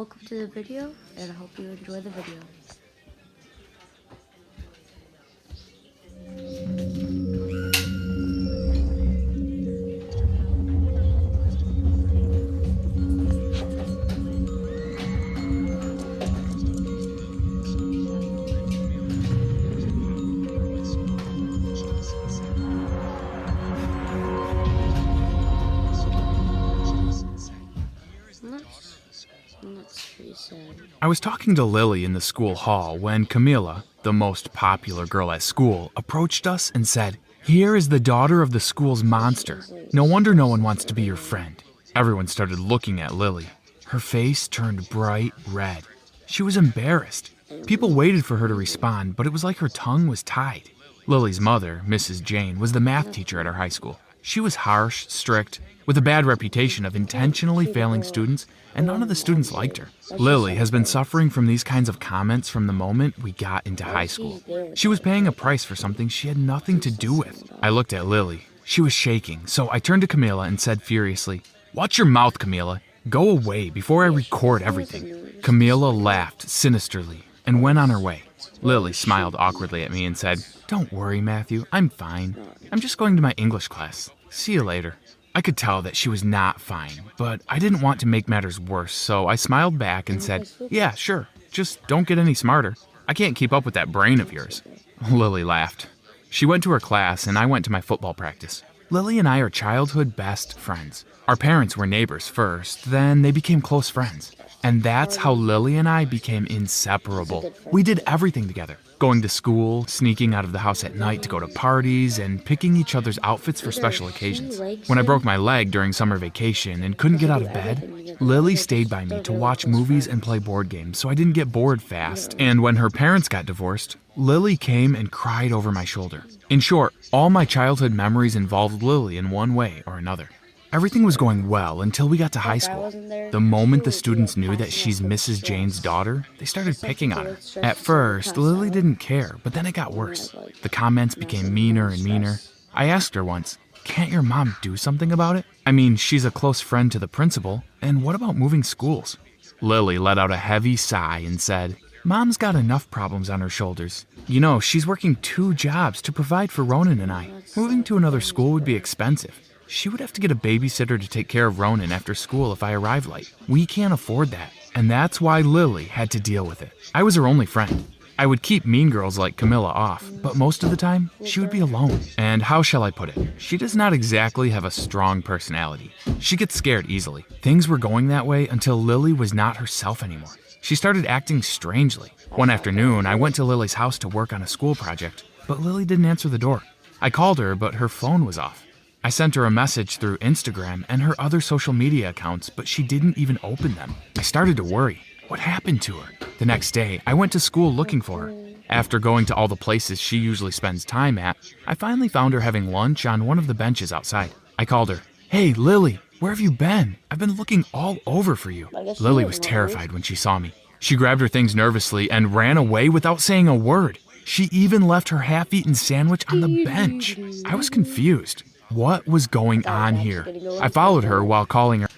welcome to the video, and I hope you enjoy the video. That's pretty sad. I was talking to Lily in the school hall when Camila, the most popular girl at school, approached us and said, "Here is the daughter of the school's monster. No wonder no one wants to be your friend." Everyone started looking at Lily. Her face turned bright red. She was embarrassed. People waited for her to respond, but it was like her tongue was tied. Lily's mother, Mrs. Jane, was the math teacher at our high school. She was harsh, strict, with a bad reputation of intentionally failing students, and none of the students liked her. Lily has been suffering from these kinds of comments from the moment we got into high school. She was paying a price for something she had nothing to do with. I looked at Lily. She was shaking, so I turned to Camila and said furiously, "Watch your mouth, Camila. Go away before I record everything." Camila laughed sinisterly and went on her way. Lily smiled awkwardly at me and said, "Don't worry, Matthew, I'm fine. I'm just going to my English class. See you later." I could tell that she was not fine, but I didn't want to make matters worse, so I smiled back and said, "Yeah, sure. Just don't get any smarter. I can't keep up with that brain of yours." Lily laughed. She went to her class and I went to my football practice. Lily and I are childhood best friends. Our parents were neighbors first, then they became close friends. And that's how Lily and I became inseparable. We did everything together. Going to school, sneaking out of the house at night to go to parties, and picking each other's outfits for special occasions. When I broke my leg during summer vacation and couldn't get out of bed, Lily stayed by me to watch movies and play board games so I didn't get bored fast. And when her parents got divorced, Lily came and cried over my shoulder. In short, all my childhood memories involved Lily in one way or another. Everything was going well until we got to high school. The moment the students knew that she's Mrs. Jane's daughter, they started picking on her. At first, Lily didn't care, but then it got worse. The comments became meaner and meaner. I asked her once, "Can't your mom do something about it? I mean, she's a close friend to the principal, and what about moving schools?" Lily let out a heavy sigh and said, "Mom's got enough problems on her shoulders. You know, she's working 2 jobs to provide for Ronan and I. Moving to another school would be expensive. She would have to get a babysitter to take care of Ronan after school if I arrive late. We can't afford that." And that's why Lily had to deal with it. I was her only friend. I would keep mean girls like Camila off, but most of the time, she would be alone. And how shall I put it? She does not exactly have a strong personality. She gets scared easily. Things were going that way until Lily was not herself anymore. She started acting strangely. One afternoon, I went to Lily's house to work on a school project, but Lily didn't answer the door. I called her, but her phone was off. I sent her a message through Instagram and her other social media accounts, but she didn't even open them. I started to worry. What happened to her? The next day, I went to school looking for her. After going to all the places she usually spends time at, I finally found her having lunch on one of the benches outside. I called her. "Hey, Lily, where have you been? I've been looking all over for you." Lily was terrified when she saw me. She grabbed her things nervously and ran away without saying a word. She even left her half-eaten sandwich on the bench. I was confused. What was going on here? I followed her while calling her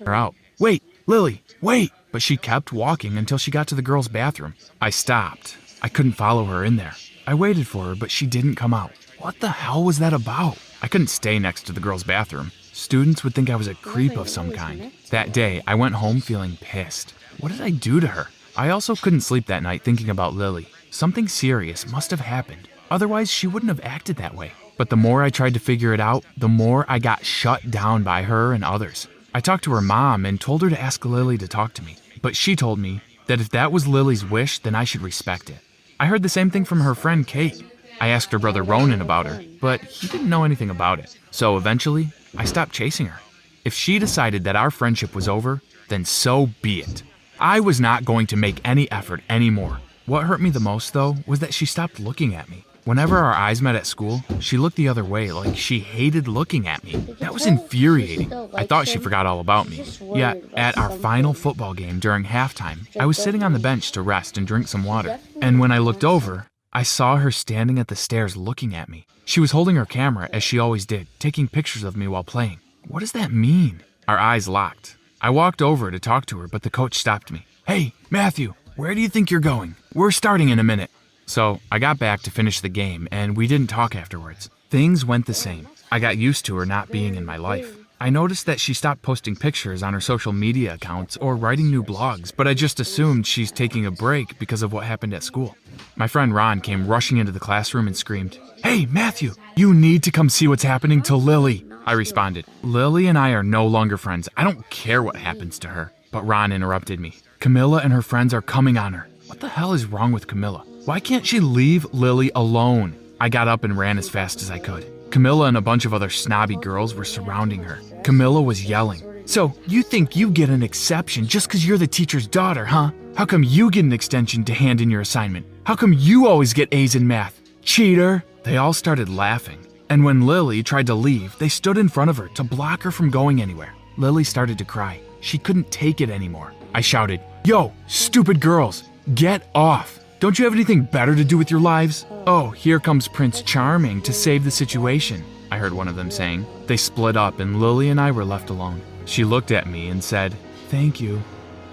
out. "Wait, Lily, wait!" But she kept walking until she got to the girls' bathroom. I stopped. I couldn't follow her in there. I waited for her, but she didn't come out. What the hell was that about? I couldn't stay next to the girls' bathroom. Students would think I was a creep of some kind. That day, I went home feeling pissed. What did I do to her? I also couldn't sleep that night thinking about Lily. Something serious must have happened. Otherwise, she wouldn't have acted that way. But the more I tried to figure it out, the more I got shut down by her and others. I talked to her mom and told her to ask Lily to talk to me. But she told me that if that was Lily's wish, then I should respect it. I heard the same thing from her friend Kate. I asked her brother Ronan about her, but he didn't know anything about it. So eventually, I stopped chasing her. If she decided that our friendship was over, then so be it. I was not going to make any effort anymore. What hurt me the most, though, was that she stopped looking at me. Whenever our eyes met at school, she looked the other way like she hated looking at me. That was infuriating. I thought she forgot all about me. Yet, at our final football game during halftime, I was sitting on the bench to rest and drink some water. And when I looked over, I saw her standing at the stairs looking at me. She was holding her camera, as she always did, taking pictures of me while playing. What does that mean? Our eyes locked. I walked over to talk to her, but the coach stopped me. Hey, Matthew, where do you think you're going? We're starting in a minute. So I got back to finish the game, and we didn't talk afterwards. Things went the same. I got used to her not being in my life. I noticed that she stopped posting pictures on her social media accounts or writing new blogs, but I just assumed she's taking a break because of what happened at school. My friend Ron came rushing into the classroom and screamed, Hey, Matthew, you need to come see what's happening to Lily. I responded, Lily and I are no longer friends. I don't care what happens to her. But Ron interrupted me. Camilla and her friends are coming on her. What the hell is wrong with Camilla? Why can't she leave Lily alone? I got up and ran as fast as I could. Camilla and a bunch of other snobby girls were surrounding her. Camilla was yelling, So, you think you get an exception just because you're the teacher's daughter, huh? How come you get an extension to hand in your assignment? How come you always get A's in math? Cheater! They all started laughing. And when Lily tried to leave, they stood in front of her to block her from going anywhere. Lily started to cry. She couldn't take it anymore. I shouted, Yo, stupid girls, get off. Don't you have anything better to do with your lives? Oh, here comes Prince Charming to save the situation, I heard one of them saying. They split up and Lily and I were left alone. She looked at me and said, Thank you,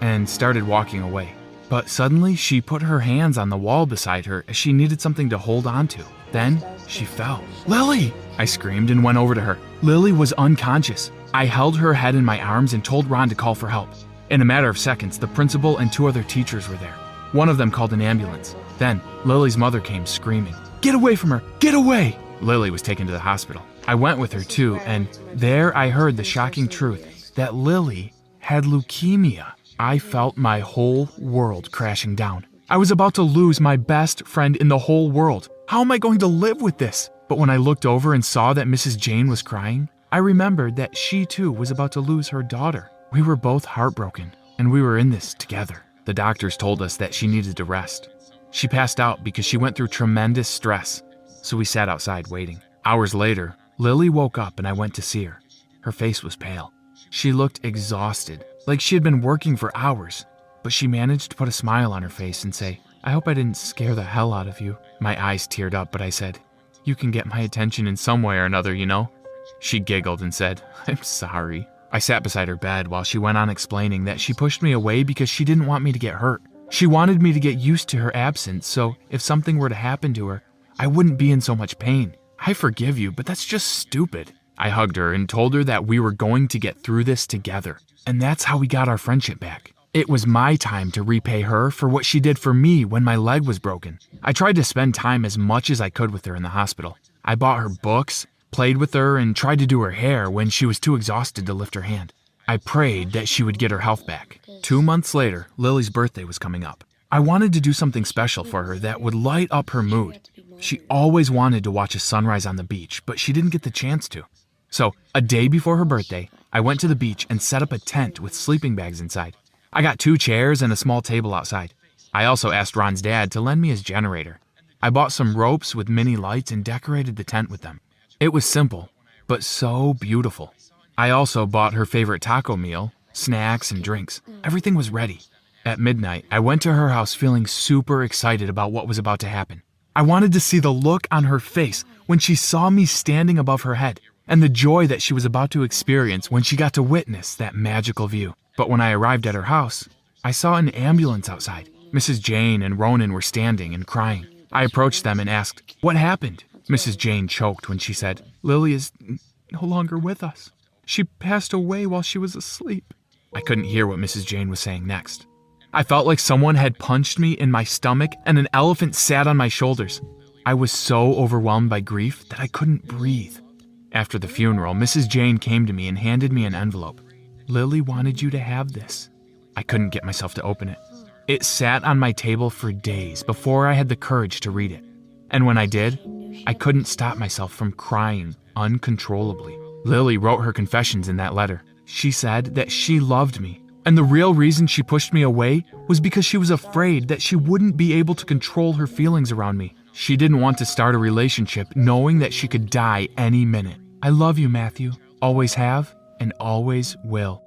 and started walking away. But suddenly she put her hands on the wall beside her as she needed something to hold on to. Then she fell. Lily! I screamed and went over to her. Lily was unconscious. I held her head in my arms and told Ron to call for help. In a matter of seconds, the principal and 2 other teachers were there. One of them called an ambulance. Then Lily's mother came screaming, Get away from her! Get away! Lily was taken to the hospital. I went with her too, and there I heard the shocking truth that Lily had leukemia. I felt my whole world crashing down. I was about to lose my best friend in the whole world. How am I going to live with this? But when I looked over and saw that Mrs. Jane was crying, I remembered that she too was about to lose her daughter. We were both heartbroken, and we were in this together. The doctors told us that she needed to rest. She passed out because she went through tremendous stress, so we sat outside waiting. Hours later, Lily woke up and I went to see her. Her face was pale. She looked exhausted, like she had been working for hours, but she managed to put a smile on her face and say, I hope I didn't scare the hell out of you. My eyes teared up, but I said, You can get my attention in some way or another, you know? She giggled and said, I'm sorry. I sat beside her bed while she went on explaining that she pushed me away because she didn't want me to get hurt. She wanted me to get used to her absence, so if something were to happen to her, I wouldn't be in so much pain. I forgive you, but that's just stupid. I hugged her and told her that we were going to get through this together, and that's how we got our friendship back. It was my time to repay her for what she did for me when my leg was broken. I tried to spend time as much as I could with her in the hospital. I bought her books, played with her, and tried to do her hair when she was too exhausted to lift her hand. I prayed that she would get her health back. 2 months later, Lily's birthday was coming up. I wanted to do something special for her that would light up her mood. She always wanted to watch a sunrise on the beach, but she didn't get the chance to. So, a day before her birthday, I went to the beach and set up a tent with sleeping bags inside. I got 2 chairs and a small table outside. I also asked Ron's dad to lend me his generator. I bought some ropes with mini lights and decorated the tent with them. It was simple, but so beautiful. I also bought her favorite taco meal, snacks, and drinks. Everything was ready. At midnight, I went to her house feeling super excited about what was about to happen. I wanted to see the look on her face when she saw me standing above her head, and the joy that she was about to experience when she got to witness that magical view. But when I arrived at her house, I saw an ambulance outside. Mrs. Jane and Ronan were standing and crying. I approached them and asked, What happened? Mrs. Jane choked when she said, Lily is no longer with us. She passed away while she was asleep. I couldn't hear what Mrs. Jane was saying next. I felt like someone had punched me in my stomach and an elephant sat on my shoulders. I was so overwhelmed by grief that I couldn't breathe. After the funeral, Mrs. Jane came to me and handed me an envelope. Lily wanted you to have this. I couldn't get myself to open it. It sat on my table for days before I had the courage to read it. And when I did, I couldn't stop myself from crying uncontrollably. Lily wrote her confessions in that letter. She said that she loved me, and the real reason she pushed me away was because she was afraid that she wouldn't be able to control her feelings around me. She didn't want to start a relationship knowing that she could die any minute. I love you, Matthew. Always have and always will.